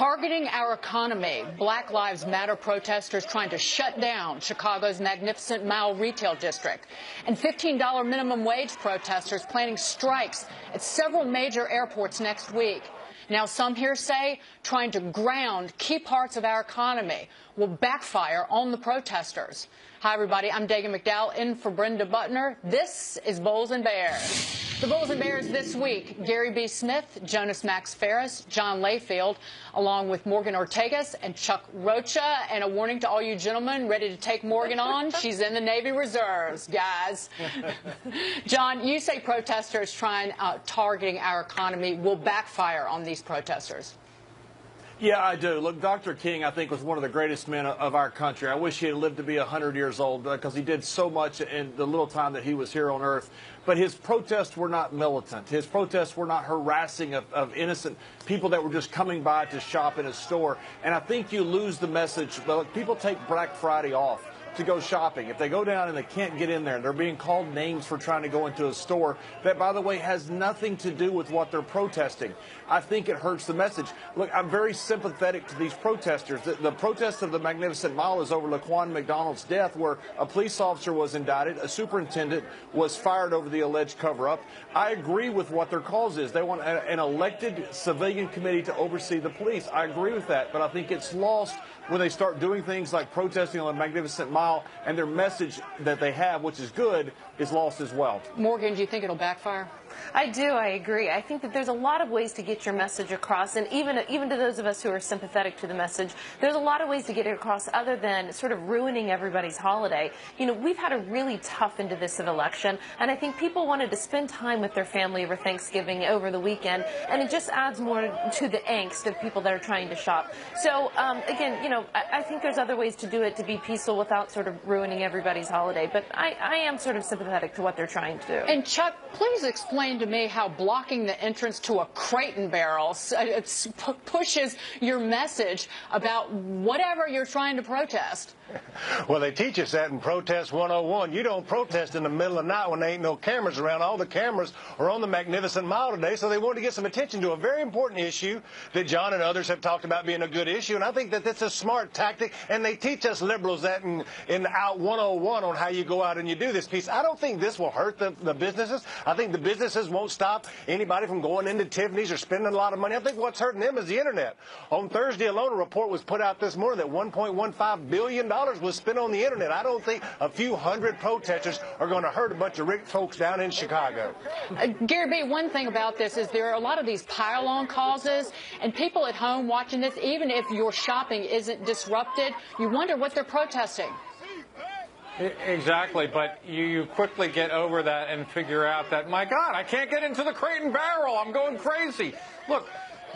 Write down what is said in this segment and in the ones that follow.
Targeting our economy, Black Lives Matter protesters trying to shut down Chicago's Magnificent Mile retail district, and $15 minimum wage protesters planning strikes at several major airports next week. Now, some here say trying to ground key parts of our economy will backfire on the protesters. Hi, everybody. I'm Dagan McDowell in for Brenda Butner. This is Bulls and Bears. The Bulls and Bears this week, Gary B. Smith, Jonas Max Ferris, John Layfield, along with Morgan Ortegas and Chuck Rocha. And a warning to all you gentlemen ready to take Morgan on. She's in the Navy Reserves, guys. John, you say protesters targeting our economy will backfire on these protesters. Yeah, I do. Look, Dr. King, I think, was one of the greatest men of our country. I wish he had lived to be 100 years old because he did so much in the little time that he was here on earth. But his protests were not militant. His protests were not harassing of innocent people that were just coming by to shop in a store. And I think you lose the message. Look, people take Black Friday off to go shopping. If they go down and they can't get in there and they're being called names for trying to go into a store that, by the way, has nothing to do with what they're protesting, I think it hurts the message. Look, I'm very sympathetic to these protesters. The protest of the Magnificent Mile is over Laquan McDonald's death, where a police officer was indicted, a superintendent was fired over the alleged cover-up. I agree with what their cause is. They want an elected civilian committee to oversee the police. I agree with that, but I think it's lost when they start doing things like protesting on the Magnificent Mile, and their message that they have, which is good, is lost as well. Morgan, do you think it'll backfire? I do. I agree. I think that there's a lot of ways to get your message across, and even to those of us who are sympathetic to the message, there's a lot of ways to get it across other than sort of ruining everybody's holiday. You know, we've had a really tough end of this election, and I think people wanted to spend time with their family over Thanksgiving, over the weekend, and it just adds more to the angst of people that are trying to shop. So, again, you know, I think there's other ways to do it to be peaceful without sort of ruining everybody's holiday, but I am sort of sympathetic to what they're trying to do. And Chuck, please explain to me how blocking the entrance to a Creighton barrel pushes your message about whatever you're trying to protest. Well, they teach us that in Protest 101. You don't protest in the middle of the night when there ain't no cameras around. All the cameras are on the Magnificent Mile today, so they wanted to get some attention to a very important issue that John and others have talked about being a good issue, and I think that that's a smart tactic, and they teach us liberals that in Out 101 on how you go out and you do this piece. I don't think this will hurt the businesses. I think the businesses won't stop anybody from going into Tiffany's or spending a lot of money. I think what's hurting them is the Internet. On Thursday alone, a report was put out this morning that $1.15 billion was spent on the Internet. I don't think a few hundred protesters are going to hurt a bunch of rich folks down in Chicago. Gary B., one thing about this is there are a lot of these pile-on causes, and people at home watching this, even if your shopping isn't disrupted, you wonder what they're protesting. Exactly, but you quickly get over that and figure out that, my God, I can't get into the Creighton barrel. I'm going crazy. Look,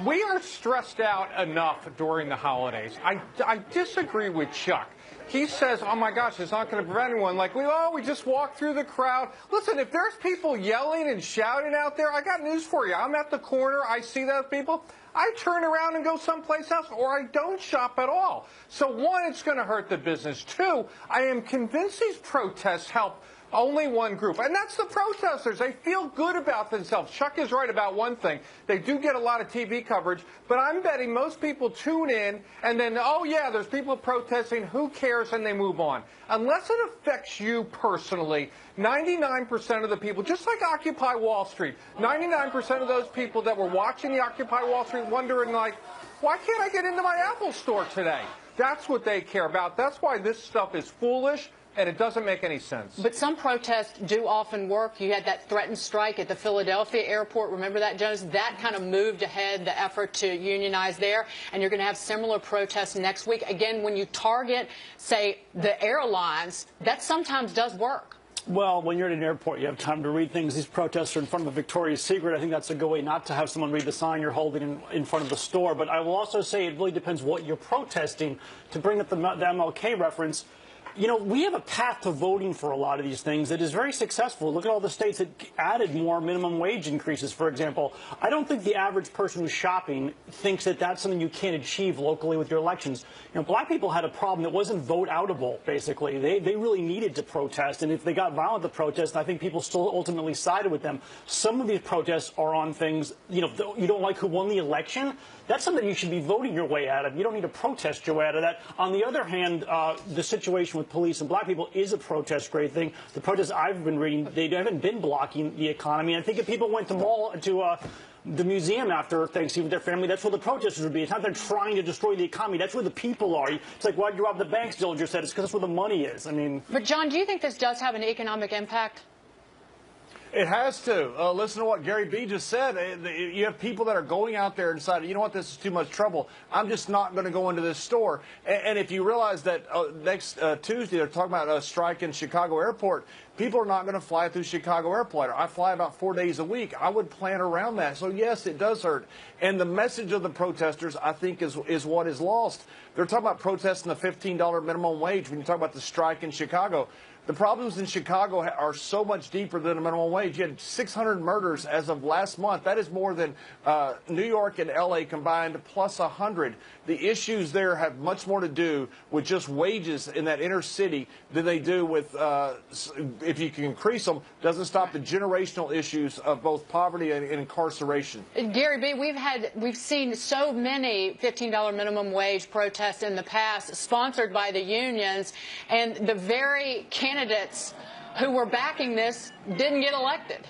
we are stressed out enough during the holidays. I disagree with Chuck. He says, oh, my gosh, it's not going to prevent anyone. Like, we just walk through the crowd. Listen, if there's people yelling and shouting out there, I got news for you. I'm at the corner. I see those people. I turn around and go someplace else, or I don't shop at all. So, one, it's going to hurt the business. Two, I am convinced these protests help only one group, and that's the protesters. They feel good about themselves. Chuck is right about one thing. They do get a lot of TV coverage, but I'm betting most people tune in and then, oh, yeah, there's people protesting. Who cares? And they move on. Unless it affects you personally, 99% of the people, just like Occupy Wall Street, 99% of those people that were watching the Occupy Wall Street wondering, like, why can't I get into my Apple store today? That's what they care about. That's why this stuff is foolish. And it doesn't make any sense. But some protests do often work. You had that threatened strike at the Philadelphia airport. Remember that, Jonas? That kind of moved ahead the effort to unionize there. And you're going to have similar protests next week. Again, when you target, say, the airlines, that sometimes does work. Well, when you're at an airport, you have time to read things. These protests are in front of a Victoria's Secret. I think that's a good way not to have someone read the sign you're holding in front of the store. But I will also say it really depends what you're protesting. To bring up the MLK reference, You know, we have a path to voting for a lot of these things that is very successful. Look at all the states that added more minimum wage increases, for example. I don't think the average person who's shopping thinks that that's something you can't achieve locally with your elections. You know, black people had a problem that wasn't vote-outable, basically. They really needed to protest, and if they got violent to protest, I think people still ultimately sided with them. Some of these protests are on things, you know, you don't like who won the election. That's something you should be voting your way out of. You don't need to protest your way out of that. On the other hand, the situation with police and black people is a protest grade thing. The protests I've been reading, they haven't been blocking the economy. I think if people went to the museum after Thanksgiving with their family, that's where the protesters would be. It's not they're trying to destroy the economy. That's where the people are. It's like, why'd you rob the banks, Dillinger said. It's because that's where the money is. I mean. But, John, do you think this does have an economic impact? It has to. Listen to what Gary B. just said. You have people that are going out there and deciding, you know what, this is too much trouble. I'm just not going to go into this store. And if you realize that next Tuesday they're talking about a strike in Chicago Airport, people are not going to fly through Chicago Airport. I fly about 4 days a week. I would plan around that. So, yes, it does hurt. And the message of the protesters, I think, is what is lost. They're talking about protesting the $15 minimum wage when you talk about the strike in Chicago. The problems in Chicago are so much deeper than the minimum wage. You had 600 murders as of last month. That is more than New York and L.A. combined, plus 100. The issues there have much more to do with just wages in that inner city than they do with, if you can increase them, doesn't stop the generational issues of both poverty and incarceration. Gary B., we've seen so many $15 minimum wage protests in the past, sponsored by the unions, and the very candidates who were backing this didn't get elected.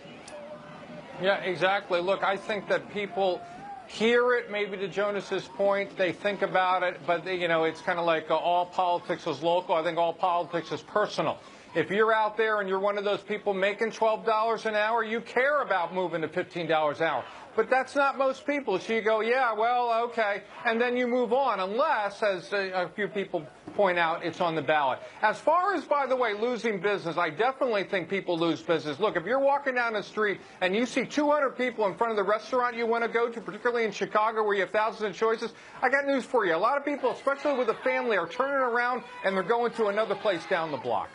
Yeah, exactly. Look, I think that people hear it, maybe to Jonas's point, they think about it, but you know, it's kind of like all politics is local. I think all politics is personal. If you're out there and you're one of those people making $12 an hour, you care about moving to $15 an hour. But that's not most people. So you go, yeah, well, okay, and then you move on, unless, as a few people point out, it's on the ballot. As far as, by the way, losing business, I definitely think people lose business. Look, if you're walking down the street and you see 200 people in front of the restaurant you want to go to, particularly in Chicago where you have thousands of choices, I got news for you. A lot of people, especially with a family, are turning around and they're going to another place down the block.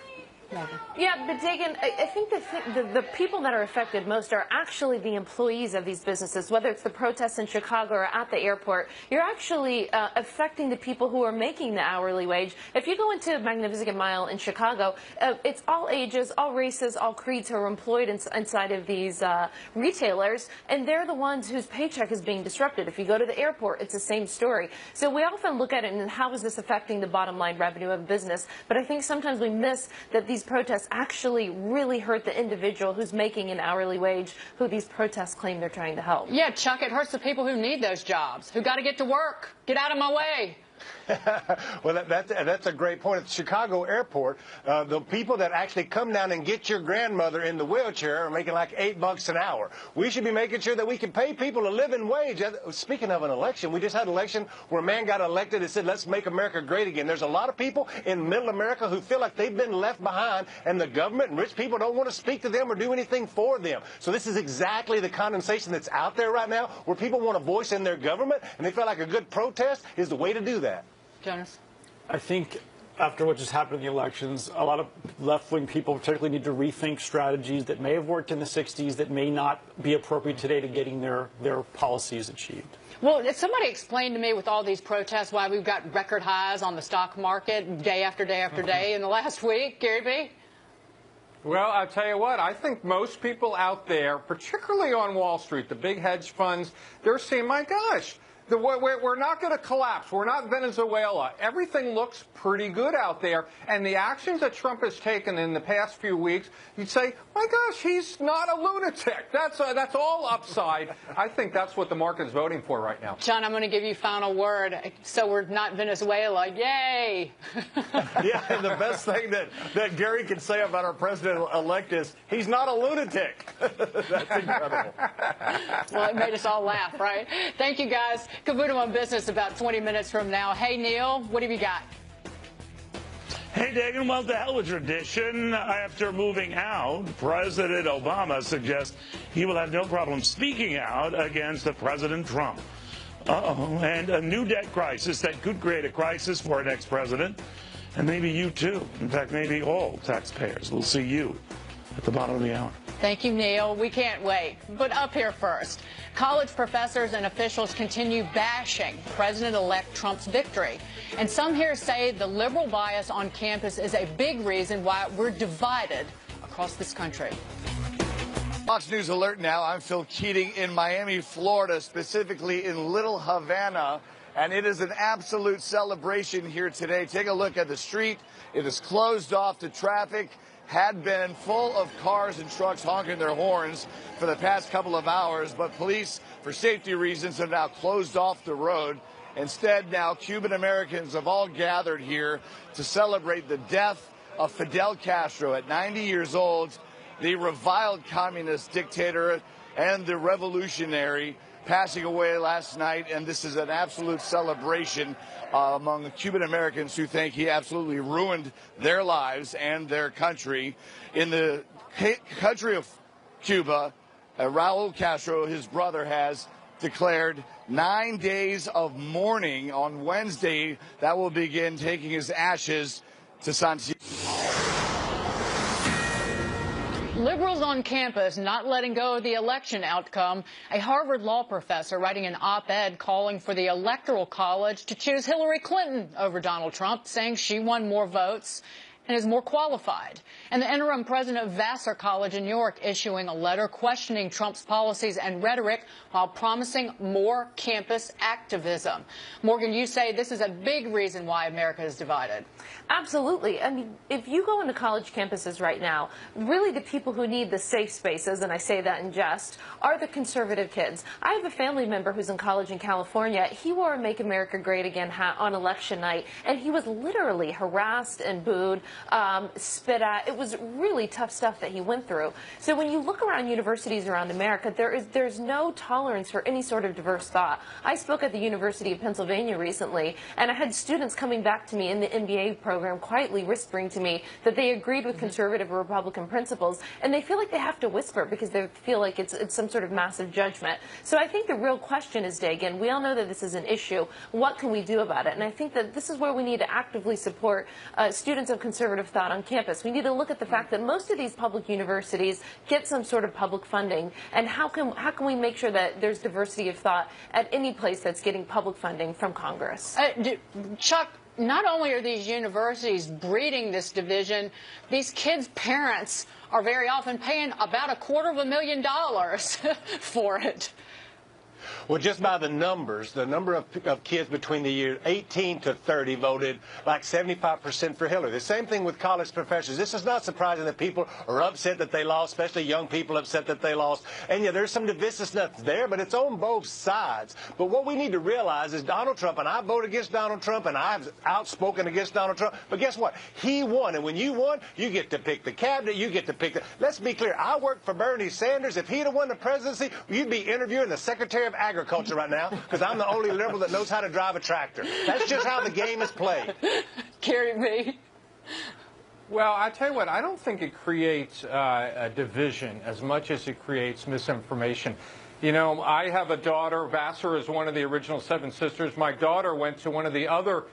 Yeah, but Dagan, I think the people that are affected most are actually the employees of these businesses, whether it's the protests in Chicago or at the airport. You're actually affecting the people who are making the hourly wage. If you go into Magnificent Mile in Chicago, it's all ages, all races, all creeds who are employed inside of these retailers, and they're the ones whose paycheck is being disrupted. If you go to the airport, it's the same story. So we often look at it and how is this affecting the bottom line revenue of business, but I think sometimes we miss that these protests actually really hurt the individual who's making an hourly wage, who these protests claim they're trying to help. Yeah, Chuck, it hurts the people who need those jobs, who got to get to work. Get out of my way. Well, that's a great point. At the Chicago airport, the people that actually come down and get your grandmother in the wheelchair are making like $8 an hour. We should be making sure that we can pay people a living wage. Speaking of an election, we just had an election where a man got elected and said, let's make America great again. There's a lot of people in middle America who feel like they've been left behind, and the government and rich people don't want to speak to them or do anything for them. So this is exactly the condensation that's out there right now, where people want a voice in their government, and they feel like a good protest is the way to do that. Jonas? I think after what just happened in the elections, a lot of left-wing people particularly need to rethink strategies that may have worked in the 60s that may not be appropriate today to getting their policies achieved. Well, somebody explained to me with all these protests why we've got record highs on the stock market day after day after day in the last week. Gary B.? Well, I'll tell you what, I think most people out there, particularly on Wall Street, the big hedge funds, they're saying, my gosh, we're not going to collapse. We're not Venezuela. Everything looks pretty good out there. And the actions that Trump has taken in the past few weeks, you'd say, my gosh, he's not a lunatic. That's all upside. I think that's what the market is voting for right now. John, I'm going to give you final word. So we're not Venezuela. Yay! Yeah, and the best thing that Gary can say about our president-elect is he's not a lunatic. That's incredible. Well, it made us all laugh, right? Thank you, guys. Cavuto on Business about 20 minutes from now. Hey, Neil, what have you got? Hey, Dagan, well, to hell with tradition. After moving out, President Obama suggests he will have no problem speaking out against President Trump. And a new debt crisis that could create a crisis for an ex-president. and maybe you too. In fact, maybe all taxpayers will see you at the bottom of the hour. Thank you, Neil. We can't wait. But up here first, college professors and officials continue bashing President-elect Trump's victory. And some here say the liberal bias on campus is a big reason why we're divided across this country. Fox News Alert now. I'm Phil Keating in Miami, Florida, specifically in Little Havana. And it is an absolute celebration here today. Take a look at the street. It is closed off to traffic. Had been full of cars and trucks honking their horns for the past couple of hours, but police, for safety reasons, have now closed off the road. Instead, now Cuban Americans have all gathered here to celebrate the death of Fidel Castro at 90 years old, the reviled communist dictator and the revolutionary, passing away last night. And this is an absolute celebration among the Cuban Americans who think he absolutely ruined their lives and their country. In the country of Cuba, Raul Castro, his brother, has declared 9 days of mourning on Wednesday. That will begin taking his ashes to Santiago. Liberals on campus not letting go of the election outcome. A Harvard law professor writing an op-ed calling for the Electoral College to choose Hillary Clinton over Donald Trump, saying she won more votes and is more qualified. And the interim president of Vassar College in New York issuing a letter questioning Trump's policies and rhetoric while promising more campus activism. Morgan, you say this is a big reason why America is divided. Absolutely. I mean, if you go into college campuses right now, really the people who need the safe spaces, and I say that in jest, are the conservative kids. I have a family member who's in college in California. He wore a Make America Great Again hat on election night, and he was literally harassed and booed, spit at. It was really tough stuff that he went through. So when you look around universities around America, there's no tolerance for any sort of diverse thought. I spoke at the University of Pennsylvania recently, and I had students coming back to me in the MBA program quietly whispering to me that they agreed with conservative or Republican principles, and they feel like they have to whisper because they feel like it's some sort of massive judgment. So I think the real question is, Dagan, we all know that this is an issue. What can we do about it? And I think that this is where we need to actively support students of conservative thought on campus. We need to look at the fact that most of these public universities get some sort of public funding, and how can we make sure that there's diversity of thought at any place that's getting public funding from Congress? Chuck, not only are these universities breeding this division, these kids' parents are very often paying about $250,000 for it. Well, just by the numbers, the number of kids between the years 18 to 30 voted like 75% for Hillary. The same thing with college professors. This is not surprising that people are upset that they lost, especially young people upset that they lost. And yeah, there's some divisiveness there, but it's on both sides. But what we need to realize is Donald Trump, and I voted against Donald Trump, and I've outspoken against Donald Trump. But guess what? He won. And when you won, you get to pick the cabinet, you get to pick the... Let's be clear. I worked for Bernie Sanders. If he'd have won the presidency, you'd be interviewing the Secretary of Agriculture right now, because I'm the only liberal that knows how to drive a tractor. That's just how the game is played. Carry me. Well, I tell you what, I don't think it creates a division as much as it creates misinformation. You know, I have a daughter. Vassar is one of the original Seven Sisters. My daughter went to one of the other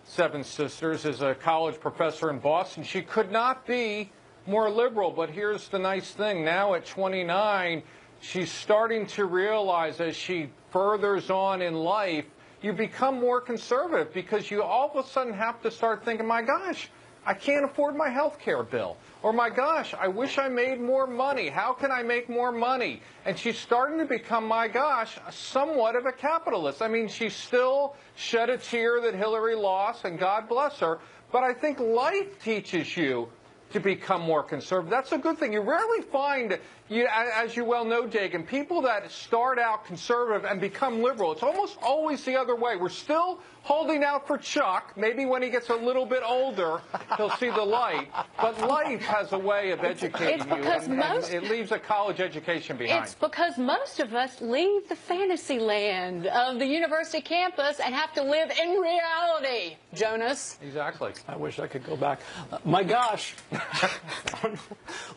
Seven Sisters as a college professor in Boston. She could not be more liberal, but here's the nice thing. Now at 29, she's starting to realize as she furthers on in life, you become more conservative because you all of a sudden have to start thinking, my gosh, I can't afford my health care bill. Or my gosh, I wish I made more money. How can I make more money? And she's starting to become, my gosh, somewhat of a capitalist. I mean, she still shed a tear that Hillary lost, and God bless her. But I think life teaches you to become more conservative. That's a good thing. You rarely find, as you well know, Dagan, people that start out conservative and become liberal. It's almost always the other way. We're still holding out for Chuck. Maybe when he gets a little bit older, he'll see the light. But life has a way of educating you, and it leaves a college education behind. It's because most of us leave the fantasy land of the university campus and have to live in reality, Jonas. Exactly. I wish I could go back. My gosh.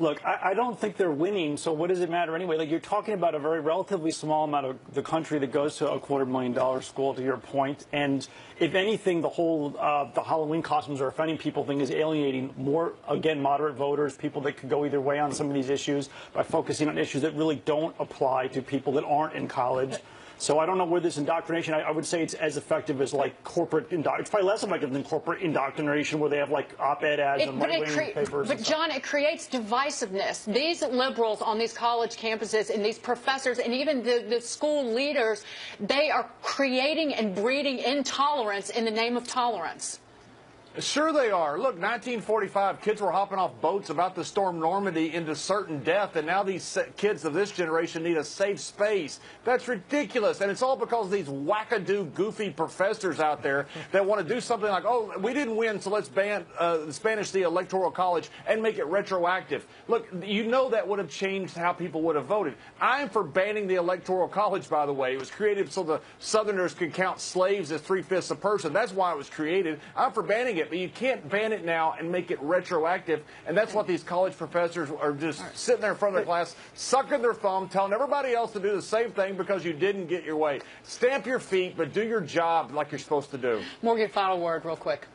Look, I don't think they're winning so what does it matter anyway? Like, you're talking about a very relatively small amount of the country that goes to a $250,000 school, to your point. And if anything, the whole the Halloween costumes are offending people thing is alienating more, again, moderate voters, people that could go either way on some of these issues by focusing on issues that really don't apply to people that aren't in college. So I don't know where this indoctrination, I would say it's as effective as like corporate indoctrination. It's probably less effective than corporate indoctrination where they have like op-ed ads and right-wing papers. But John, it creates divisiveness. These liberals on these college campuses and these professors and even the school leaders, they are creating and breeding intolerance in the name of tolerance. Sure they are. Look, 1945, kids were hopping off boats about to storm Normandy into certain death, and now these kids of this generation need a safe space. That's ridiculous, and it's all because of these wackadoo, goofy professors out there that want to do something like, oh, we didn't win, so let's ban the Electoral College and make it retroactive. Look, you know that would have changed how people would have voted. I'm for banning the Electoral College, by the way. It was created so the Southerners could count slaves as 3/5 a person. That's why it was created. I'm for banning it. But you can't ban it now and make it retroactive, and that's what these college professors are just sitting there in front of the class, sucking their thumb, telling everybody else to do the same thing because you didn't get your way. Stamp your feet, but do your job like you're supposed to do. Morgan, final word real quick.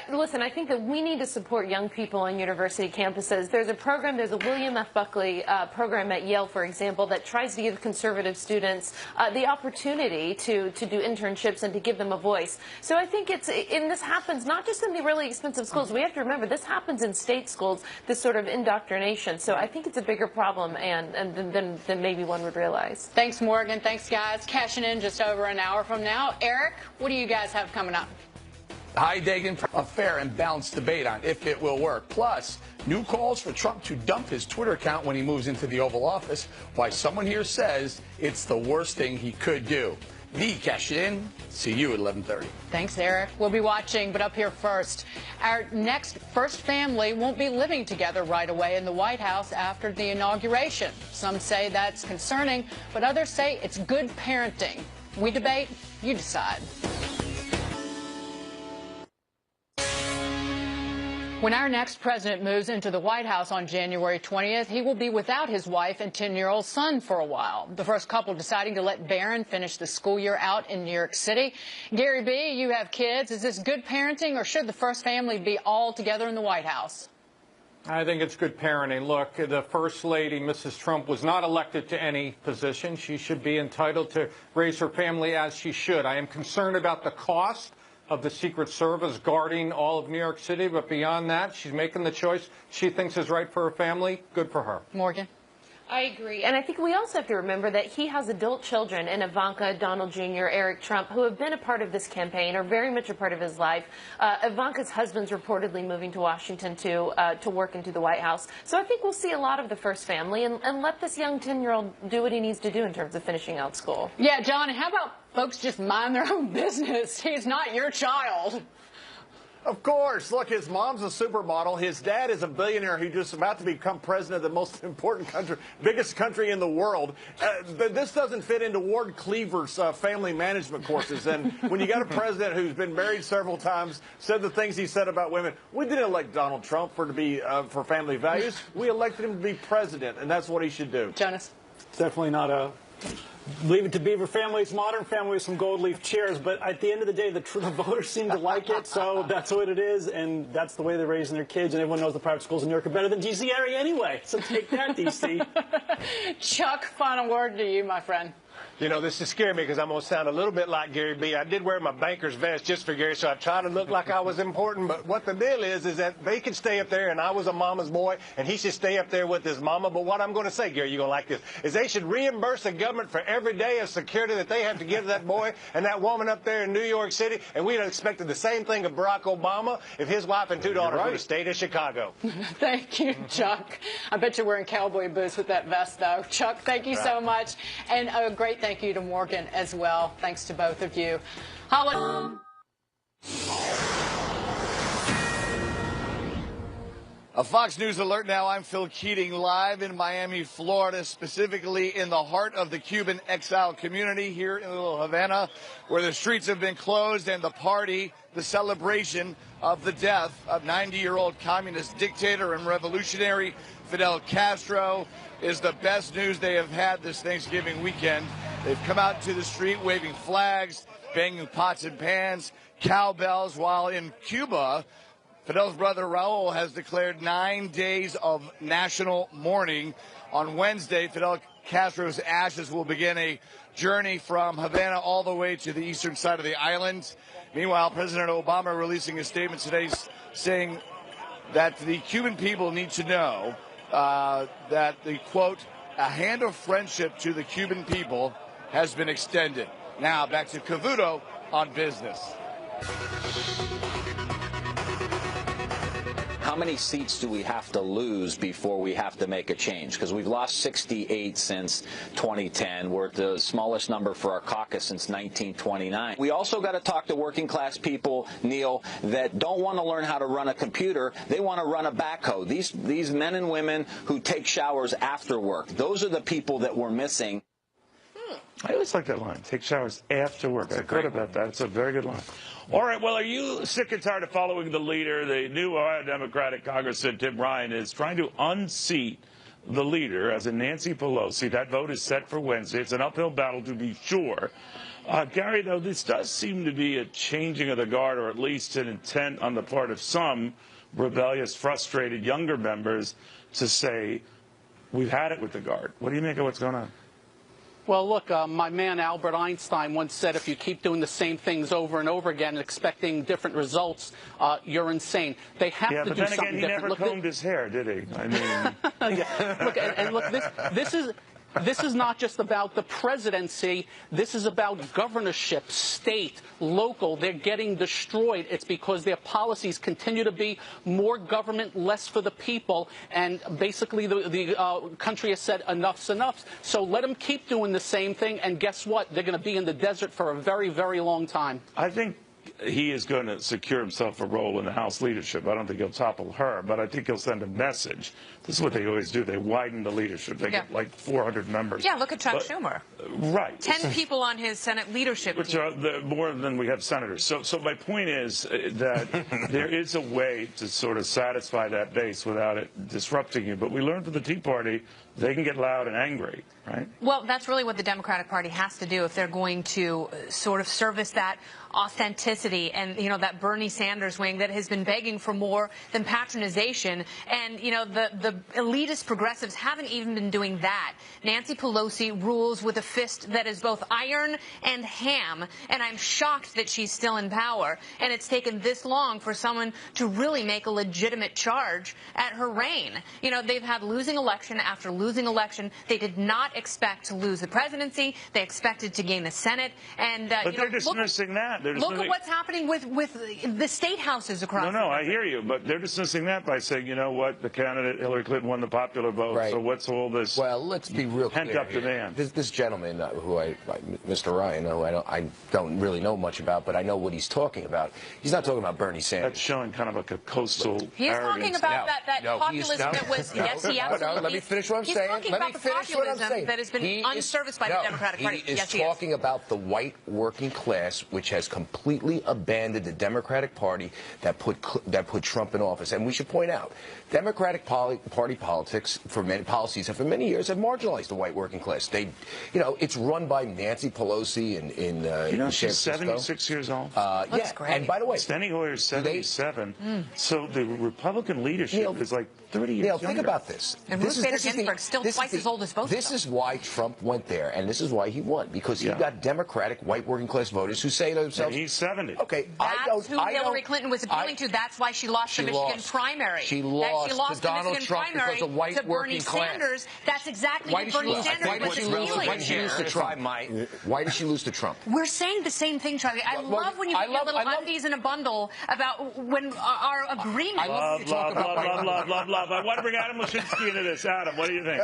Listen, I think that we need to support young people on university campuses. There's a program, there's a William F. Buckley program at Yale, for example, that tries to give conservative students the opportunity to do internships and to give them a voice. So I think and this happens not just in the really expensive schools. We have to remember this happens in state schools, this sort of indoctrination. So I think it's a bigger problem than maybe one would realize. Thanks, Morgan. Thanks, guys. Cashing in just over an hour from now. Eric, what do you guys have coming up? Hi, Dagan. A fair and balanced debate on if it will work. Plus, new calls for Trump to dump his Twitter account when he moves into the Oval Office. Why someone here says it's the worst thing he could do. Cash it in. See you at 11:30. Thanks, Eric. We'll be watching, but up here first. Our next first family won't be living together right away in the White House after the inauguration. Some say that's concerning, but others say it's good parenting. We debate, you decide. When our next president moves into the White House on January 20th, he will be without his wife and 10-year-old son for a while. The first couple deciding to let Barron finish the school year out in New York City. Gary B., you have kids. Is this good parenting, or should the first family be all together in the White House? I think it's good parenting. Look, the First Lady, Mrs. Trump, was not elected to any position. She should be entitled to raise her family as she should. I am concerned about the cost of the Secret Service guarding all of New York City, but beyond that, she's making the choice she thinks is right for her family. Good for her. Morgan? I agree. And I think we also have to remember that he has adult children in Ivanka, Donald Jr., Eric Trump, who have been a part of this campaign, or very much a part of his life. Ivanka's husband's reportedly moving to Washington to work into the White House. So I think we'll see a lot of the first family, and let this young 10-year-old do what he needs to do in terms of finishing out school. Yeah, John, and how about folks just mind their own business? He's not your child. Of course. Look, his mom's a supermodel. His dad is a billionaire who's just about to become president of the most important country, biggest country in the world. This doesn't fit into Ward Cleaver's family management courses. And when you got a president who's been married several times, said the things he said about women, we didn't elect Donald Trump for family values. We elected him to be president, and that's what he should do. Jonas? It's definitely not a Leave It to Beaver families, modern family with some gold leaf chairs, but at the end of the day, the voters seem to like it, so that's what it is, and that's the way they're raising their kids, and everyone knows the private schools in New York are better than D.C. area anyway, so take that, D.C. Chuck, final word to you, my friend. You know, this is scaring me because I'm going to sound a little bit like Gary B. I did wear my banker's vest just for Gary, so I tried to look like I was important. But what the deal is that they can stay up there, and I was a mama's boy, and he should stay up there with his mama. But what I'm going to say, Gary, you're going to like this, is they should reimburse the government for every day of security that they have to give to that boy and that woman up there in New York City. And we'd have expected the same thing of Barack Obama if his wife and two daughters would have stayed in Chicago. Thank you, Chuck. I bet you're wearing cowboy boots with that vest, though. Chuck, thank you so much. And a great thank you to Morgan as well. Thanks to both of you. A Fox News alert now. I'm Phil Keating live in Miami, Florida, specifically in the heart of the Cuban exile community here in Little Havana, where the streets have been closed and the party, the celebration of the death of 90-year-old communist dictator and revolutionary Fidel Castro is the best news they have had this Thanksgiving weekend. They've come out to the street waving flags, banging pots and pans, cowbells, while in Cuba, Fidel's brother Raul has declared 9 days of national mourning. On Wednesday, Fidel Castro's ashes will begin a journey from Havana all the way to the eastern side of the island. Meanwhile, President Obama releasing a statement today saying that the Cuban people need to know that the, quote, a hand of friendship to the Cuban people has been extended. Now, back to Cavuto on business. How many seats do we have to lose before we have to make a change? Because we've lost 68 since 2010. We're at the smallest number for our caucus since 1929. We also got to talk to working class people, Neil, that don't want to learn how to run a computer. They want to run a backhoe. These men and women who take showers after work, those are the people that we're missing. I always like that line, take showers after work. I thought about that. It's a very good line. All right, well, are you sick and tired of following the leader? The new Ohio Democratic Congressman Tim Ryan is trying to unseat the leader, as in Nancy Pelosi. That vote is set for Wednesday. It's an uphill battle, to be sure. Gary, though, this does seem to be a changing of the guard, or at least an intent on the part of some rebellious, frustrated younger members to say, we've had it with the guard. What do you make of what's going on? Well, look, my man Albert Einstein once said, if you keep doing the same things over and over again and expecting different results, you're insane. They have to do something different. Yeah, but then again, he never combed his hair, did he? I mean... Yeah. Look, and look, this is not just about the presidency. This is about governorship, state, local. They're getting destroyed. It's because their policies continue to be more government, less for the people. And basically the country has said enough's enough. So let them keep doing the same thing. And guess what? They're going to be in the desert for a very, very long time. I think he is going to secure himself a role in the House leadership. I don't think he'll topple her, but I think he'll send a message. This is what they always do. They widen the leadership. They get like 400 members. Yeah, look at Chuck Schumer. Right. 10 people on his Senate leadership Which team. are more than we have senators. So my point is that there is a way to sort of satisfy that base without it disrupting you. But we learned from the Tea Party, they can get loud and angry, right? Well, that's really what the Democratic Party has to do if they're going to sort of service that authenticity and, you know, that Bernie Sanders wing that has been begging for more than patronization. And, you know, the elitist progressives haven't even been doing that. Nancy Pelosi rules with a fist that is both iron and ham, and I'm shocked that she's still in power. And it's taken this long for someone to really make a legitimate charge at her reign. You know, they've had losing election after losing election. They did not expect to lose the presidency. They expected to gain the Senate. And but they're dismissing that. Look at what's happening with the state houses across the country. I hear you, but they're dismissing that by saying, you know what, the candidate Hillary Clinton won the popular vote, right. So what's all this? Well, let's be real clear. Pent-up demand. This gentleman, Mr. Ryan, who I don't really know much about, but I know what he's talking about. He's not talking about Bernie Sanders. That's showing kind of like a coastal He's arrogance. talking about that populism that was, yes, he absolutely. No, let me finish what I'm saying. He's talking about the populism that has been unserviced by the Democratic Party. He is talking about the white working class, which has completely abandoned the Democratic Party that put Trump in office. And we should point out, Democratic Party policies for many years have marginalized the white working class. It's run by Nancy Pelosi in she's 76 years old. Yeah, great. and by the way, Steny Hoyer's 77. So the Republican leadership is like 30 years younger. Think about this. And Ruth Bader Ginsburg's still twice as old as both of them. This is why Trump went there, and this is why he won, because he got Democratic white working class voters who say to themselves, and he's 70. Okay, That's who Hillary Clinton was appealing to. That's why she lost the Michigan primary. She lost to Donald Trump because of white working class. Sanders. That's exactly what Bernie Sanders was appealing Why did she lose to Trump? Why did she lose to Trump? We're saying the same thing, Charlie. I love when you get little undies in a bundle about when our agreement. Love. I want to bring Adam Lashinsky into this. Adam, what do you think? think?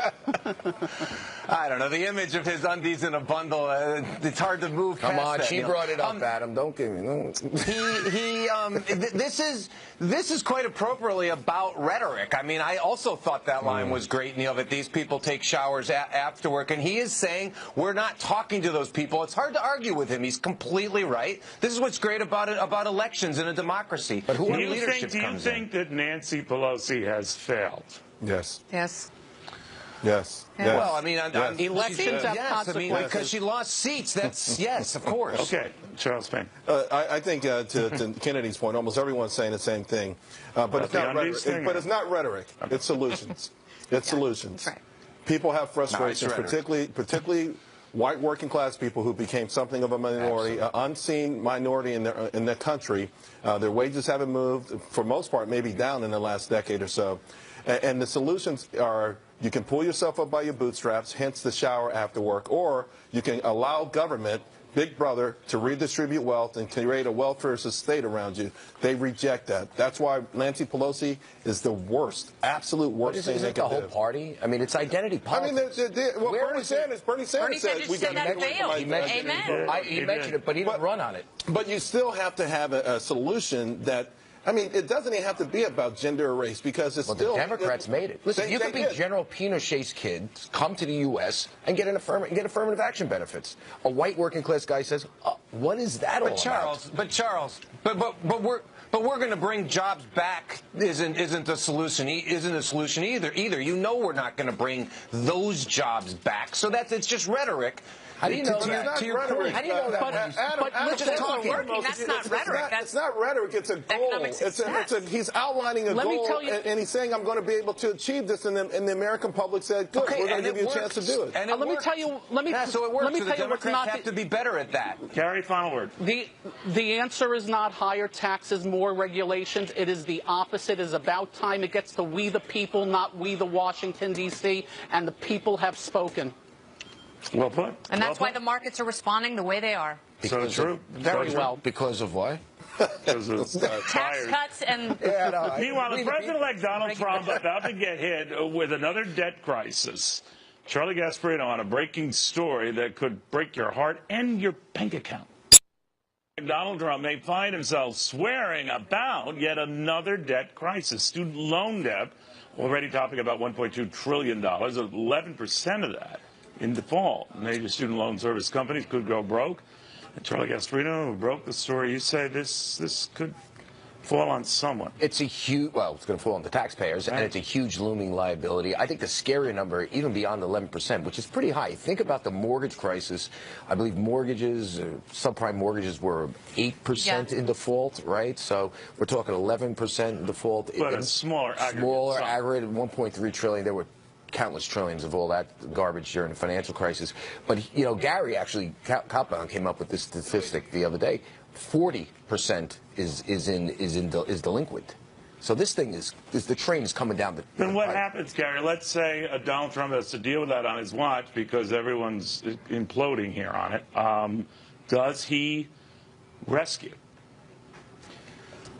I don't know. The image of his undies in a bundle, it's hard to move past Come on, that, she Neil. brought it up, Adam. Don't give me no. This is quite appropriately about rhetoric. I mean, I also thought that line was great, Neil, that these people take showers after work, and he is saying we're not talking to those people. It's hard to argue with him. He's completely right. This is what's great about elections in a democracy. But who leadership do you think that Nancy Pelosi has failed? Yes. Yes. Yes. Yeah. Well, I mean, elections have yes, I mean, because she lost seats. That's yes, of course. Okay, Charles Payne. I think to Kennedy's point, almost everyone's saying the same thing, but it's not rhetoric. But it's not rhetoric. It's solutions. It's solutions. Right. People have frustrations, particularly white working class people who became something of a minority, unseen minority in the country. Their wages haven't moved, for most part, maybe down in the last decade or so. And the solutions are, you can pull yourself up by your bootstraps, hence the shower after work, or you can allow government, Big Brother, to redistribute wealth and create a welfare state around you. They reject that. That's why Nancy Pelosi is the worst, absolute worst thing they can do. Isn't it the whole party? I mean, it's identity politics. I mean, well, Bernie Sanders said we got to that failed. He mentioned it, but he didn't run on it. But you still have to have a solution that, I mean, it doesn't even have to be about gender or race, because it's still... the Democrats made it. Listen, you could be General Pinochet's kid, come to the U.S., and get affirmative action benefits. A white working class guy says, what is that all about? But Charles, we're going to bring jobs back isn't the solution. Isn't a solution either. You know we're not going to bring those jobs back. So it's just rhetoric. How do you know that? To your point. How do you know that? But just talking. That's not rhetoric. It's not rhetoric. It's a goal. He's outlining a goal, and he's saying, I'm going to be able to achieve this, and the American public said, good, we're going to give you a chance to do it. And let me tell you. So it works. So the Democrats have to be better at that. Gary, final word. The answer is not higher taxes, more regulations. It is the opposite. It is about time it gets to we the people, not we the Washington, D.C., and the people have spoken. Well put. And that's why the markets are responding the way they are. So true. Very well. Because of what? Because of Tax cuts and... Meanwhile, the President-elect Donald Trump about to get hit with another debt crisis. Charlie Gasparino on a breaking story that could break your heart and your bank account. Donald Trump may find himself swearing about yet another debt crisis. Student loan debt, already topping about $1.2 trillion, 11% of that in default. Major student loan service companies could go broke. And Charlie Gasparino, who broke the story, you say this could fall on someone. It's a huge, well, it's going to fall on the taxpayers, and it's a huge looming liability. I think the scarier number, even beyond 11%, which is pretty high. Think about the mortgage crisis. I believe mortgages, subprime mortgages were 8% in default, right? So we're talking 11% in default. But a smaller aggregate. Smaller aggregate, 1.3 trillion. There were countless trillions of all that garbage during the financial crisis. But, you know, Gary actually, Kaplan came up with this statistic the other day. 40% is delinquent. So this thing is the train is coming down the... Then what happens, Gary? Let's say Donald Trump has to deal with that on his watch because everyone's imploding here on it. Does he rescue?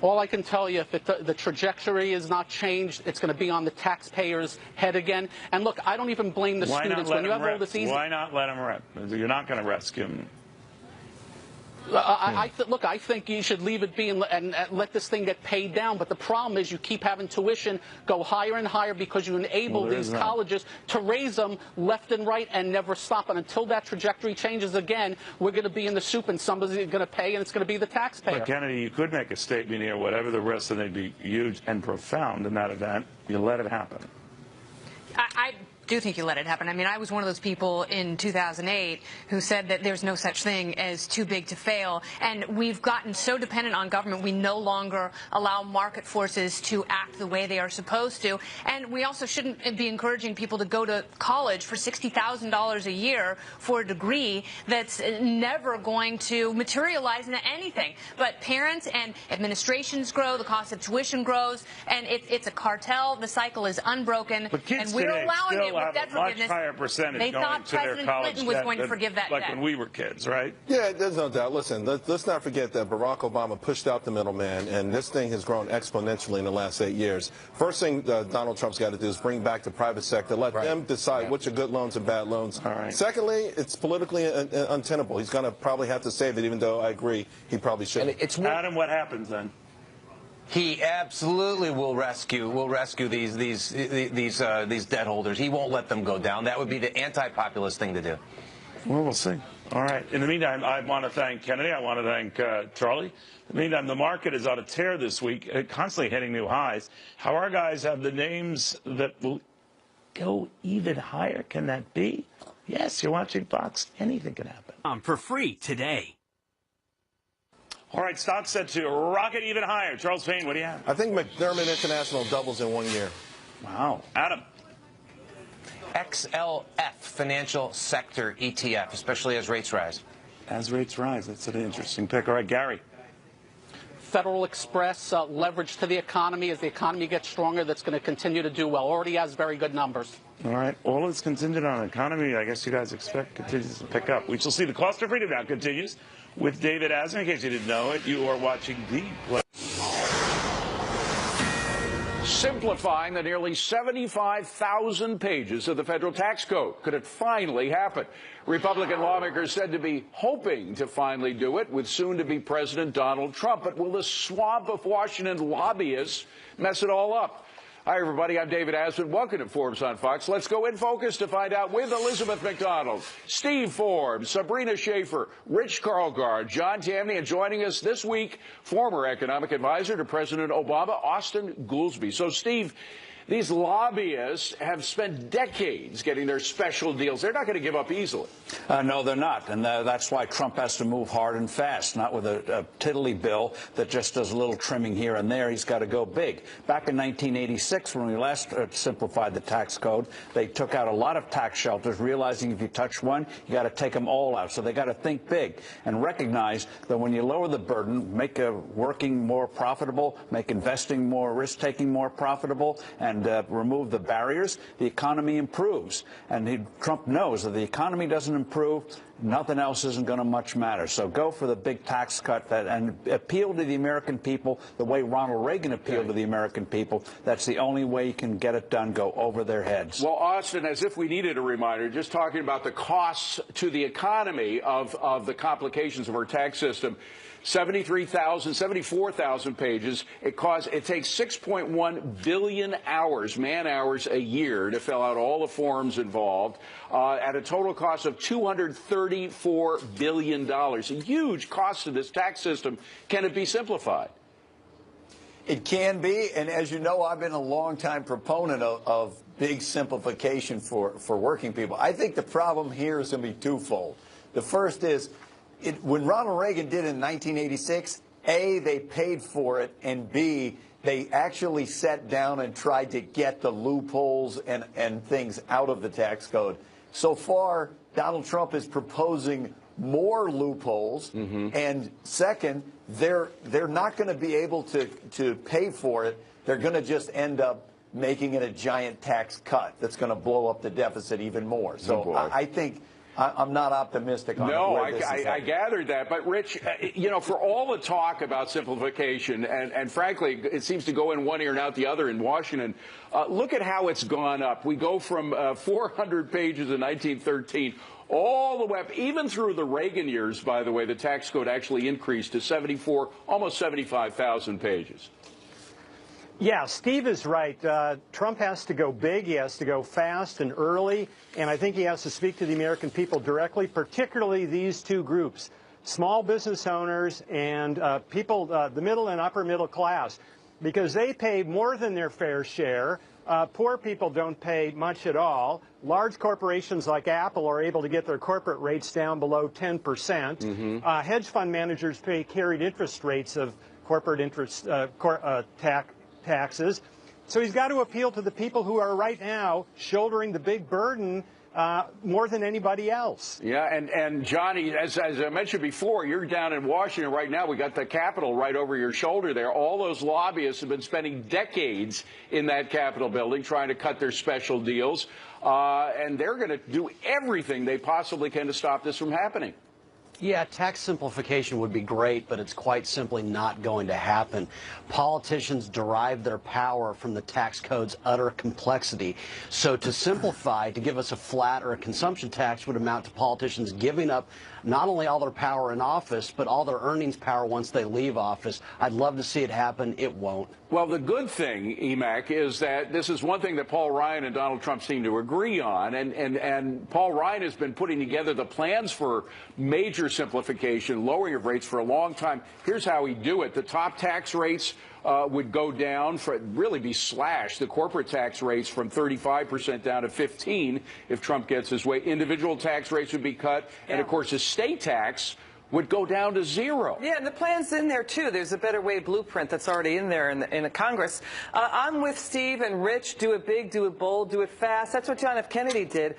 All I can tell you, if the trajectory is not changed, it's going to be on the taxpayer's head again. And look, I don't even blame the students. When you have all this easy... Why not let him rip? You're not going to rescue him. Look, I think you should leave it be and let this thing get paid down. But the problem is you keep having tuition go higher and higher because you enable these colleges to raise them left and right and never stop. And until that trajectory changes again, we're going to be in the soup and somebody's going to pay, and it's going to be the taxpayer. But Kennedy, you could make a statement here, whatever the risk, and they'd be huge and profound in that event. You let it happen. I do think you let it happen. I mean, I was one of those people in 2008 who said that there's no such thing as too big to fail. And we've gotten so dependent on government, we no longer allow market forces to act the way they are supposed to. And we also shouldn't be encouraging people to go to college for $60,000 a year for a degree that's never going to materialize into anything. But parents and administrations grow, the cost of tuition grows, and it's a cartel. The cycle is unbroken, and we're allowing it. will have debt a much forgiveness. higher percentage They going thought to their President college Clinton was debt going to than forgive that like debt. when we were kids, right? Yeah, there's no doubt. Listen, let's not forget that Barack Obama pushed out the middleman, and this thing has grown exponentially in the last 8 years. First thing Donald Trump's got to do is bring back the private sector, let them decide which are good loans and bad loans. All right. Secondly, it's politically untenable. He's going to probably have to save it, even though I agree he probably should. Adam, what happens then? He absolutely will rescue these debt holders. He won't let them go down. That would be the anti-populist thing to do. Well, we'll see. All right. In the meantime, I want to thank Kennedy. I want to thank Charlie. In the meantime, the market is on a tear this week, constantly hitting new highs. How our guys have the names that will go even higher. Can that be? Yes, you're watching Fox. Anything can happen. For free today. All right, stocks set to rocket even higher. Charles Payne, what do you have? I think McDermott International doubles in 1 year. Wow. Adam. XLF, financial sector ETF, especially as rates rise. As rates rise, that's an interesting pick. All right, Gary. Federal Express leverage to the economy. As the economy gets stronger, that's going to continue to do well. Already has very good numbers. All right. All is contingent on economy. I guess you guys expect continues to pick up. We shall see. The cost of freedom now continues with David Asner. In case you didn't know it, you are watching the play. Simplifying the nearly 75,000 pages of the federal tax code. Could it finally happen? Republican lawmakers said to be hoping to finally do it with soon-to-be President Donald Trump. But will the swamp of Washington lobbyists mess it all up? Hi, everybody. I'm David Asman. Welcome to Forbes on Fox. Let's go in focus to find out with Elizabeth McDonald, Steve Forbes, Sabrina Schaefer, Rich Karlgaard, John Tamny, and joining us this week, former economic advisor to President Obama, Austin Goolsbee. So, Steve, these lobbyists have spent decades getting their special deals. They're not going to give up easily. No, they're not. And that's why Trump has to move hard and fast, not with a tiddly bill that just does a little trimming here and there. He's got to go big. Back in 1986, when we last simplified the tax code, they took out a lot of tax shelters, realizing if you touch one, you got to take them all out. So they got to think big and recognize that when you lower the burden, make working more profitable, make investing more, risk-taking more profitable, and remove the barriers, the economy improves. And Trump knows that the economy doesn't improve, nothing else isn't going to much matter. So go for the big tax cut and appeal to the American people the way Ronald Reagan appealed to the American people. That's the only way you can get it done, go over their heads. Well, Austin, as if we needed a reminder, just talking about the costs to the economy of the complications of our tax system. 74,000 pages. It takes 6.1 billion hours, man hours a year to fill out all the forms involved at a total cost of $234 billion. A huge cost to this tax system. Can it be simplified? It can be, and as you know, I've been a longtime proponent of big simplification for working people. I think the problem here is going to be twofold. The first is, when Ronald Reagan did it in 1986, A, they paid for it, and B, they actually sat down and tried to get the loopholes and things out of the tax code. So far, Donald Trump is proposing more loopholes, and second, they're not going to be able to pay for it. They're going to just end up making it a giant tax cut that's going to blow up the deficit even more. So I think I'm not optimistic on where this is headed. I gathered that. But, Rich, you know, for all the talk about simplification, and frankly, it seems to go in one ear and out the other in Washington, look at how it's gone up. We go from 400 pages in 1913 all the way up, even through the Reagan years, by the way, the tax code actually increased to almost 75,000 pages. Yeah, Steve is right. Trump has to go big. He has to go fast and early. And I think he has to speak to the American people directly, particularly these two groups, small business owners and people, the middle and upper middle class, because they pay more than their fair share. Poor people don't pay much at all. Large corporations like Apple are able to get their corporate rates down below 10%. Hedge fund managers pay carried interest rates of corporate interest taxes. So he's got to appeal to the people who are right now shouldering the big burden more than anybody else. Yeah, and Johnny, as I mentioned before, you're down in Washington right now. We got the Capitol right over your shoulder there. All those lobbyists have been spending decades in that Capitol building trying to cut their special deals, and they're going to do everything they possibly can to stop this from happening. Yeah, tax simplification would be great, but it's quite simply not going to happen. Politicians derive their power from the tax code's utter complexity. So to simplify, to give us a flat or a consumption tax would amount to politicians giving up not only all their power in office, but all their earnings power once they leave office. I'd love to see it happen. It won't. Well, the good thing, Emac, is that this is one thing that Paul Ryan and Donald Trump seem to agree on. And Paul Ryan has been putting together the plans for major simplification, lowering of rates for a long time. Here's how he'd do it. The top tax rates would go down, really be slashed. The corporate tax rates from 35% down to 15% if Trump gets his way. Individual tax rates would be cut. And, of course, the state tax would go down to zero. Yeah, and the plan's in there, too. There's a better way blueprint that's already in there in the Congress. I'm with Steve and Rich. Do it big, do it bold, do it fast. That's what John F. Kennedy did.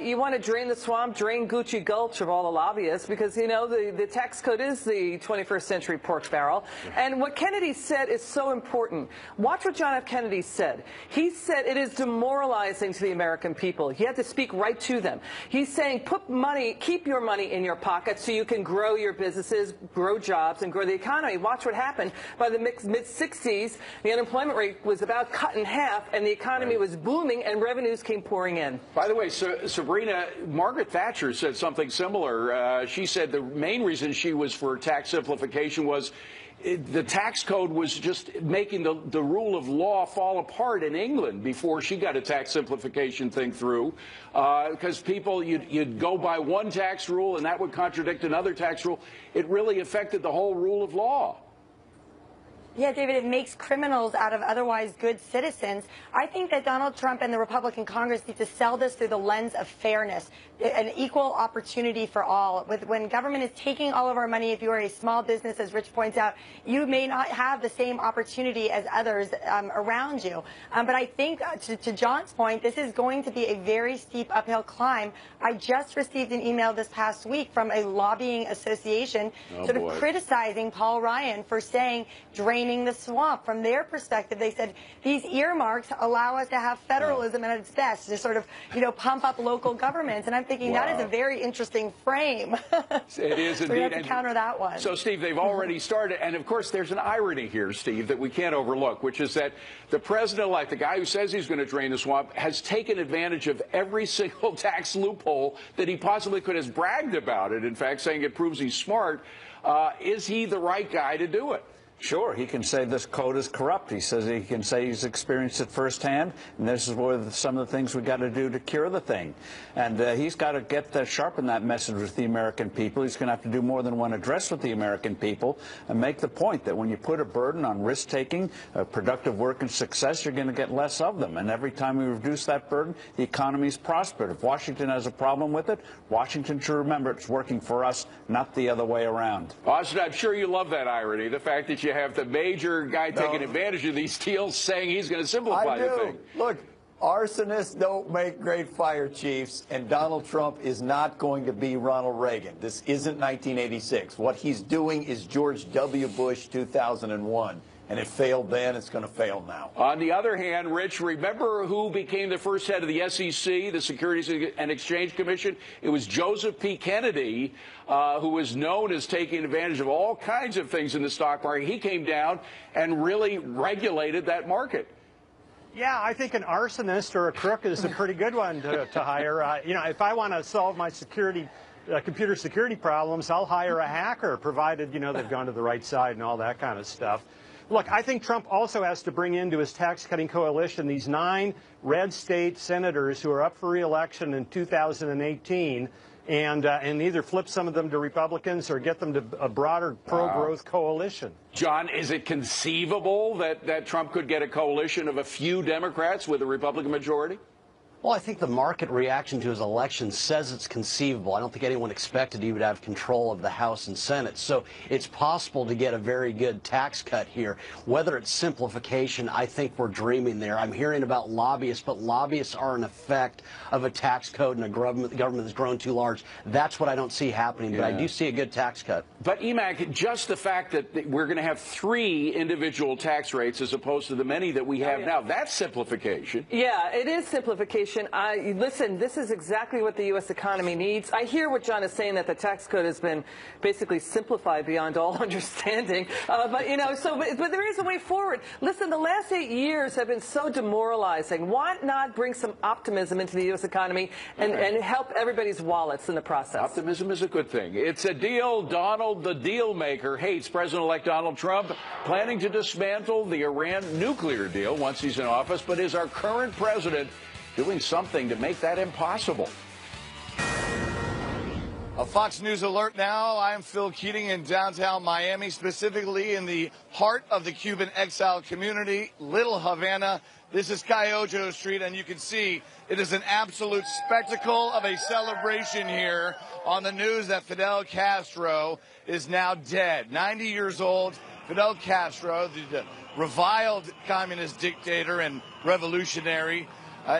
You want to drain the swamp, drain Gucci Gulch of all the lobbyists, because, you know, the tax code is the 21st century pork barrel. And what Kennedy said is so important. Watch what John F. Kennedy said. He said it is demoralizing to the American people. He had to speak right to them. He's saying keep your money in your pocket so you can grow your businesses, grow jobs, and grow the economy. Watch what happened. By the mid-60s, the unemployment rate was about cut in half, and the economy was booming, and revenues came pouring in. By the way, Sabrina, Margaret Thatcher said something similar. She said the main reason she was for tax simplification was the tax code was just making the rule of law fall apart in England before she got a tax simplification thing through, because people, you'd go by one tax rule and that would contradict another tax rule. It really affected the whole rule of law. Yeah, David, it makes criminals out of otherwise good citizens. I think that Donald Trump and the Republican Congress need to sell this through the lens of fairness, an equal opportunity for all. When government is taking all of our money, if you are a small business, as Rich points out, you may not have the same opportunity as others around you. But I think, to John's point, this is going to be a very steep uphill climb. I just received an email this past week from a lobbying association criticizing Paul Ryan for saying draining the swamp. From their perspective, they said these earmarks allow us to have federalism at its best, to sort of, pump up local governments. And I'm thinking that is a very interesting frame. It is so indeed. We have to counter that one. So, Steve, they've already started. And, of course, there's an irony here, Steve, that we can't overlook, which is that the president-elect, the guy who says he's going to drain the swamp, has taken advantage of every single tax loophole that he possibly could, has bragged about it, in fact, saying it proves he's smart. Is he the right guy to do it? Sure, he can say this code is corrupt. He can say he's experienced it firsthand, and this is some of the things we got to do to cure the thing. And he's got to sharpen that message with the American people. He's going to have to do more than one address with the American people and make the point that when you put a burden on risk-taking, productive work and success, you're going to get less of them. And every time we reduce that burden, the economy's prospered. If Washington has a problem with it, Washington should remember it's working for us, not the other way around. Austin, I'm sure you love that irony, the fact that you have the major guy taking advantage of these deals saying he's going to simplify the thing. Look, arsonists don't make great fire chiefs, and Donald Trump is not going to be Ronald Reagan. This isn't 1986. What he's doing is George W. Bush 2001. And it failed then, it's going to fail now. On the other hand, Rich, remember who became the first head of the SEC, the Securities and Exchange Commission? It was Joseph P. Kennedy, who was known as taking advantage of all kinds of things in the stock market. He came down and really regulated that market. Yeah, I think an arsonist or a crook is a pretty good one to hire. If I want to solve my computer security problems, I'll hire a hacker, provided, they've gone to the right side and all that kind of stuff. Look, I think Trump also has to bring into his tax-cutting coalition these 9 red state senators who are up for re-election in 2018 and either flip some of them to Republicans or get them to a broader pro-growth coalition. John, is it conceivable that Trump could get a coalition of a few Democrats with a Republican majority? Well, I think the market reaction to his election says it's conceivable. I don't think anyone expected he would have control of the House and Senate. So it's possible to get a very good tax cut here. Whether it's simplification, I think we're dreaming there. I'm hearing about lobbyists, but lobbyists are an effect of a tax code and a government that's grown too large. That's what I don't see happening, but I do see a good tax cut. But, Emac, just the fact that we're going to have 3 individual tax rates as opposed to the many that we have now, that's simplification. Yeah, it is simplification. Listen, this is exactly what the U.S. economy needs. I hear what John is saying, that the tax code has been basically simplified beyond all understanding. But there is a way forward. Listen, the last 8 years have been so demoralizing. Why not bring some optimism into the U.S. economy and help everybody's wallets in the process? Optimism is a good thing. It's a deal. Donald, the deal maker, hates President-elect Donald Trump, planning to dismantle the Iran nuclear deal once he's in office. But is our current president doing something to make that impossible? A Fox News alert now. I'm Phil Keating in downtown Miami, specifically in the heart of the Cuban exile community, Little Havana. This is Cayo Street, and you can see it is an absolute spectacle of a celebration here on the news that Fidel Castro is now dead. 90 years old, Fidel Castro, the reviled communist dictator and revolutionary,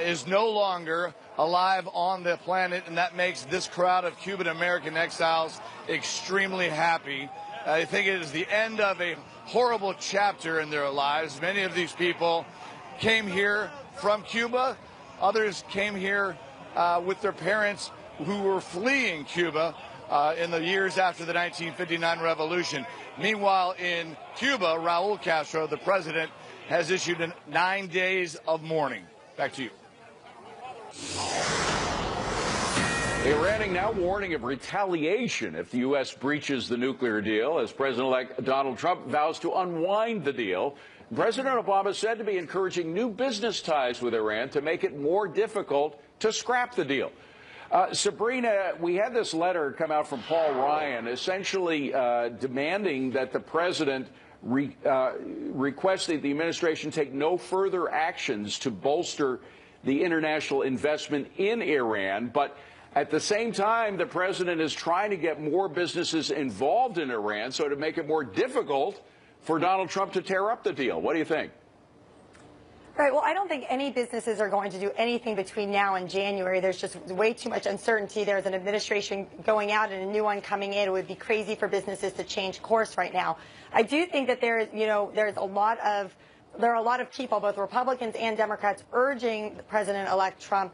is no longer alive on the planet, and that makes this crowd of Cuban American exiles extremely happy. I think it is the end of a horrible chapter in their lives. Many of these people came here from Cuba. Others came here with their parents who were fleeing Cuba in the years after the 1959 revolution. Meanwhile, in Cuba, Raul Castro, the president, has issued 9 days of mourning. Back to you. Iran now warning of retaliation if the U.S. breaches the nuclear deal as President-elect Donald Trump vows to unwind the deal. President Obama said to be encouraging new business ties with Iran to make it more difficult to scrap the deal. Sabrina, we had this letter come out from Paul Ryan essentially demanding that the president request that the administration take no further actions to bolster the international investment in Iran. But at the same time, the president is trying to get more businesses involved in Iran, so to make it more difficult for Donald Trump to tear up the deal. What do you think? Right. Well, I don't think any businesses are going to do anything between now and January. There's just way too much uncertainty. There's an administration going out and a new one coming in. It would be crazy for businesses to change course right now. I do think that there are a lot of people, both Republicans and Democrats, urging President-elect Trump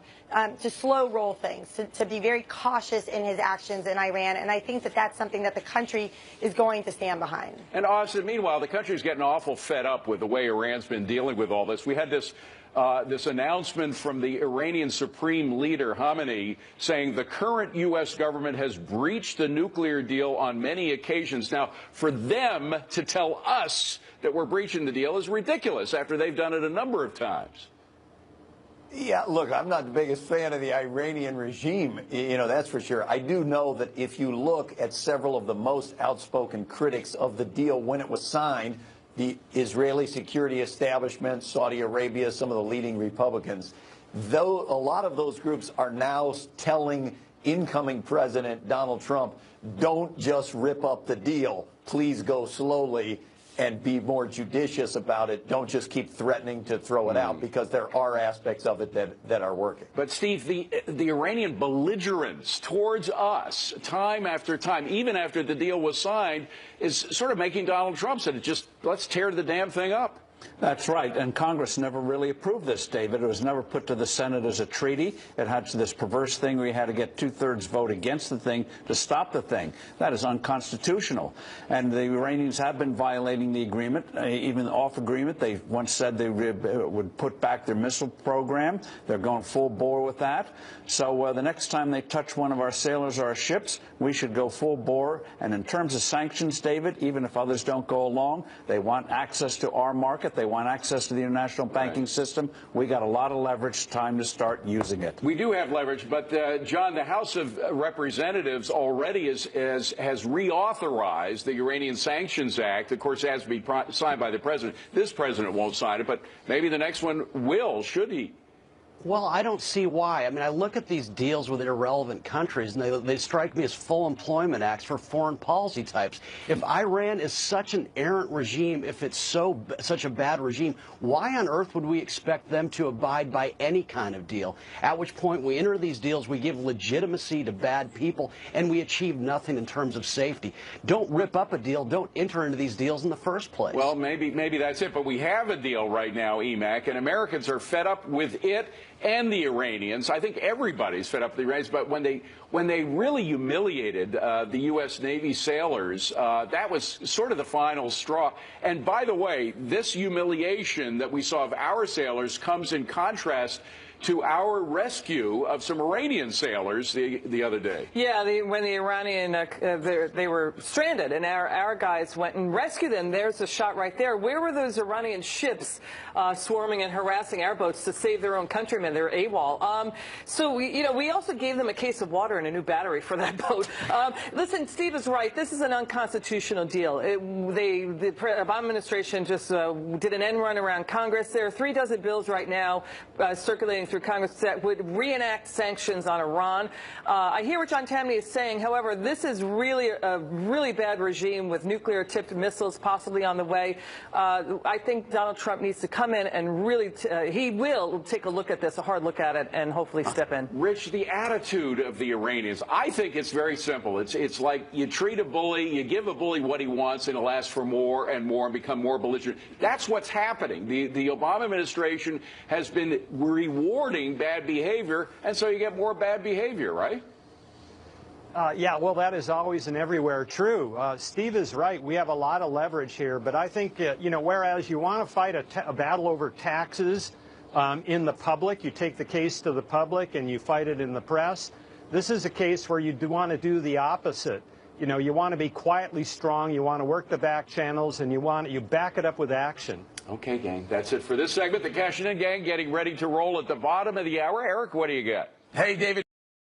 to slow roll things, to be very cautious in his actions in Iran. And I think that that's something that the country is going to stand behind. And Austin, meanwhile, the country's getting awful fed up with the way Iran's been dealing with all this. We had this announcement from the Iranian Supreme Leader Khamenei saying the current U.S. government has breached the nuclear deal on many occasions. Now, for them to tell us that we're breaching the deal is ridiculous after they've done it a number of times. Yeah, look, I'm not the biggest fan of the Iranian regime, that's for sure. I do know that if you look at several of the most outspoken critics of the deal when it was signed, the Israeli security establishment, Saudi Arabia, some of the leading Republicans, though a lot of those groups are now telling incoming President Donald Trump, don't just rip up the deal, please go slowly and be more judicious about it. Don't just keep threatening to throw it out, because there are aspects of it that are working. But, Steve, the Iranian belligerence towards us, time after time, even after the deal was signed, is sort of making Donald Trump say, let's tear the damn thing up. That's right, and Congress never really approved this, David. It was never put to the Senate as a treaty. It had this perverse thing where you had to get 2/3 vote against the thing to stop the thing. That is unconstitutional. And the Iranians have been violating the agreement, even off agreement. They once said they would put back their missile program. They're going full bore with that. So the next time they touch one of our sailors or our ships, we should go full bore. And in terms of sanctions, David, even if others don't go along, they want access to our market. They want access to the international banking system. We got a lot of leverage. Time to start using it. We do have leverage, but John, the House of Representatives already has reauthorized the Iranian Sanctions Act. Of course, it has to be signed by the president. This president won't sign it, but maybe the next one will, should he? Well, I don't see why. I mean, I look at these deals with irrelevant countries, and they strike me as full employment acts for foreign policy types. If Iran is such an errant regime, if it's such a bad regime, why on earth would we expect them to abide by any kind of deal? At which point we enter these deals, we give legitimacy to bad people, and we achieve nothing in terms of safety. Don't rip up a deal. Don't enter into these deals in the first place. Well, maybe that's it. But we have a deal right now, EMAC, and Americans are fed up with it and the Iranians. I think everybody's fed up with the Iranians. But when they really humiliated the U.S. Navy sailors, that was sort of the final straw. And by the way, this humiliation that we saw of our sailors comes in contrast to our rescue of some Iranian sailors the other day. Yeah, when the Iranian, they were stranded, and our guys went and rescued them. There's a shot right there. Where were those Iranian ships swarming and harassing our boats to save their own countrymen? They're AWOL. So we also gave them a case of water and a new battery for that boat. Listen, Steve is right. This is an unconstitutional deal. The Obama administration just did an end run around Congress. There are 36 bills right now circulating through Congress that would reenact sanctions on Iran. I hear what John Tamny is saying. However, this is really a really bad regime with nuclear-tipped missiles possibly on the way. I think Donald Trump needs to come in and really, he will take a look at this, a hard look at it, and hopefully step in. Rich, the attitude of the Iranians, I think it's very simple. It's like you treat a bully, you give a bully what he wants, and he'll ask for more and more and become more belligerent. That's what's happening. The Obama administration has been rewarding bad behavior, and so you get more bad behavior, right? Yeah, well, that is always and everywhere true. Steve is right. We have a lot of leverage here, but I think, whereas you want to fight a battle over taxes in the public, you take the case to the public and you fight it in the press. This is a case where you do want to do the opposite. You want to be quietly strong, you want to work the back channels, and you back it up with action. Okay, gang, that's it for this segment. The Cashing In Gang getting ready to roll at the bottom of the hour. Eric, what do you got? Hey, David.